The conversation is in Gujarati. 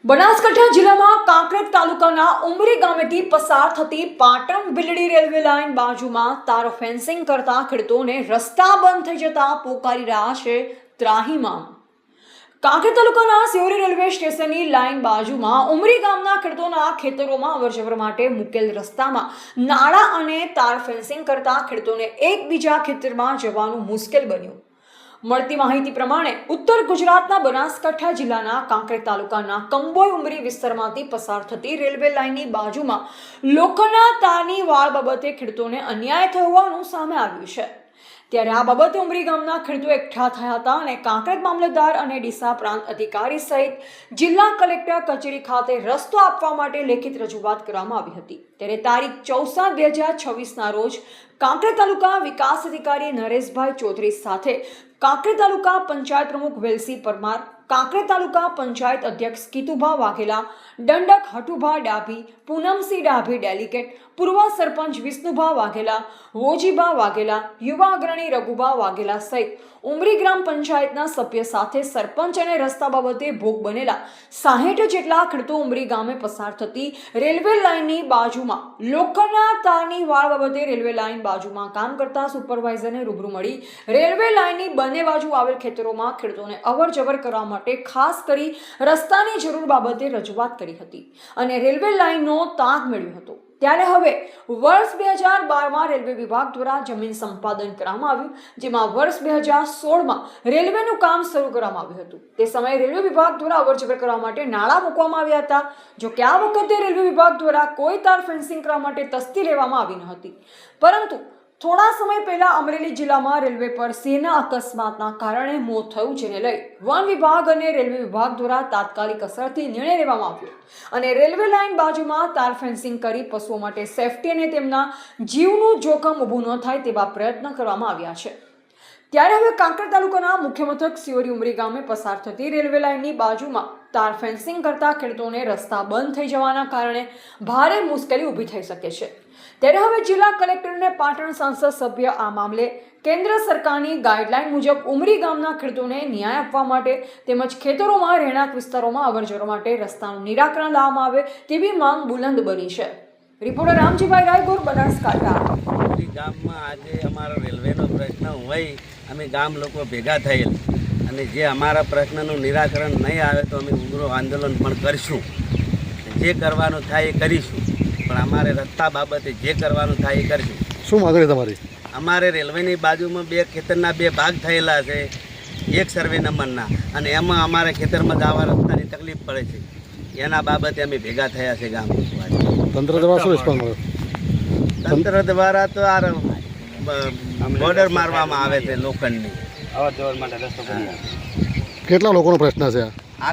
બનાસકાંઠા જિલ્લામાં કાંકરેજ તાલુકાના ઉમરી ગામેથી પસાર થતી પાટણ બિલડી રેલવે લાઇન બાજુમાં તાર ફેન્સિંગ કરતા ખેડૂતોને રસ્તા બંધ થઈ જતા પોકારી રહ્યા છે ત્રાહિમામ। કાંકરેજ તાલુકાના સિહોરી રેલવે સ્ટેશનની લાઇન બાજુમાં ઉમરી ગામના ખેડૂતોના ખેતરોમાં અવરજવર માટે મુકેલ રસ્તામાં નાળા અને તાર ફેન્સિંગ કરતા ખેડૂતોને એકબીજા ખેતરમાં જવાનું મુશ્કેલ બન્યું। મળતી માહિતી પ્રમાણે ઉત્તર ગુજરાતના બનાસકાંઠા જિલ્લાના કાંકરેજ તાલુકાના કંબોઈ ઉમરી વિસ્તારમાંથી પસાર થતી રેલવે લાઇનની બાજુમાં લોખંડના તારની વાળ બાબતે ખેડૂતોને અન્યાય થયો હોવાનું સામે આવ્યું છે। ત્યારે આ બાબતે ઉમરી ગામના ખેડૂતો એકઠા થયા હતા અને કાંકરેજ મામલતદાર અને ડીસા પ્રાંત અધિકારી સહિત જિલ્લા કલેક્ટર કચેરી ખાતે રસ્તો આપવા માટે લેખિત રજૂઆત કરવામાં આવી હતી। ત્યારે તારીખ 14/7/2026ના રોજ કાંકરેજ તાલુકા વિકાસ અધિકારી નરેશભાઈ ચૌધરી સાથે કાંકરેજ તાલુકા પંચાયત પ્રમુખ વેલસી પરમાર, કાંકરેજ તાલુકા પંચાયત અધ્યક્ષ કીતુભા વાઘેલા, દંડક હટુભા ડાભી, પૂનમસિંહ ડાભી ડેલિગેટ, પૂર્વ સરપંચ વિષ્ણુભા વાઘેલા, હોજીભા વાઘેલા, યુવા અગ્રણી રઘુભા વાઘેલા સહિત ઉમરી ગ્રામ પંચાયતના સભ્ય સાથે સરપંચ અને રસ્તા બાબતે ભોગ બનેલા 60 જેટલા ખેડૂતો ઉમરી ગામે પસાર થતી રેલવે લાઇનની બાજુમાં લોખંડના તારની વાળ બાબતે રેલવે લાઇન બાજુમાં કામ કરતા સુપરવાઇઝરને રૂબરૂ મળી રેલવે લાઇનની બંને બાજુ આવેલ ખેતરોમાં ખેડૂતોને અવર જવર કરવા માટે ખાસ કરી રસ્તાની જરૂર બાબતે રજૂઆત કરી હતી અને રેલવે લાઇનનો તાગ મેળવ્યો હતો। ત્યારે હવે વર્ષ 2012માં રેલવે વિભાગ દ્વારા જમીન સંપાદન કરવામાં આવ્યું, જેમાં વર્ષ 2016માં રેલવેનું કામ શરૂ કરવામાં આવ્યું હતું। તે સમયે રેલવે વિભાગ દ્વારા અવરજવર કરવા માટે નાળા મૂકવામાં આવ્યા હતા। જો કે આ વખતે રેલવે વિભાગ દ્વારા કોઈ તાર ફેન્સિંગ કરવા માટે તસ્દી લેવામાં આવી ન હતી, પરંતુ થોડા સમય પહેલા અમરેલી જિલ્લામાં રેલવે પર સિંહના અકસ્માતના કારણે મોત થયું, જેને લઈ વન વિભાગ અને રેલવે વિભાગ દ્વારા તાત્કાલિક અસરથી નિર્ણય લેવામાં આવ્યો અને રેલવે લાઇન બાજુમાં તાર ફેન્સિંગ કરી પશુઓ માટે સેફટી અને તેમના જીવનું જોખમ ઊભું ન થાય તેવા પ્રયત્ન કરવામાં આવ્યા છે। ત્યારે હવે કાંકરેજ તાલુકાના મુખ્ય મથક સિહોરી ઉમરી ગામે પસાર થતી રેલવે લાઇનની બાજુમાં તાર ફેન્સિંગ કરતા ખેડૂતોને રસ્તા બંધ થઈ જવાના કારણે ભારે મુશ્કેલી ઊભી થઈ શકે છે। ત્યારે હવે જિલ્લા કલેક્ટર અને પાટણ સાંસદ સભ્ય આ મામલે કેન્દ્ર સરકારની ગાઈડલાઈન મુજબ ઉમરી ગામના ખેડૂતોને ન્યાય આપવા માટે તેમજ ખેતરોમાં રહેણાંક વિસ્તારોમાં અવરજવર માટે રસ્તાનું નિરાકરણ લાવવામાં આવે તેવી માંગ બુલંદ બની છે। રિપોર્ટર રામજીભાઈ રાયગોર, બનાસકાંઠા। ગામમાં આજે અમારો રેલવેનો પ્રશ્ન હોય અમે ગામ લોકો ભેગા થયેલ અને જે અમારા પ્રશ્નનું નિરાકરણ નહીં આવે તો અમે ઉગ્ર આંદોલન પણ કરશું। જે કરવાનું થાય એ કરીશું, પણ અમારે રસ્તા બાબતે જે કરવાનું થાય એ કરશું। શું માંગણી તમારી? અમારે રેલવેની બાજુમાં 2 ખેતરના 2 ભાગ થયેલા છે, 1 સર્વે નંબરના, અને એમાં અમારે ખેતરમાં જવા રસ્તાની તકલીફ પડે છે। એના બાબતે અમે ભેગા થયા છે ગામ લોકો। તંત્ર દ્વારા શું રિસ્પોન્સ મળ્યો? તંત્ર દ્વારા તો આ બોર્ડર મારવામાં આવે છે લોખંડની, કેટલા લોકોનો પ્રશ્ન છે આ?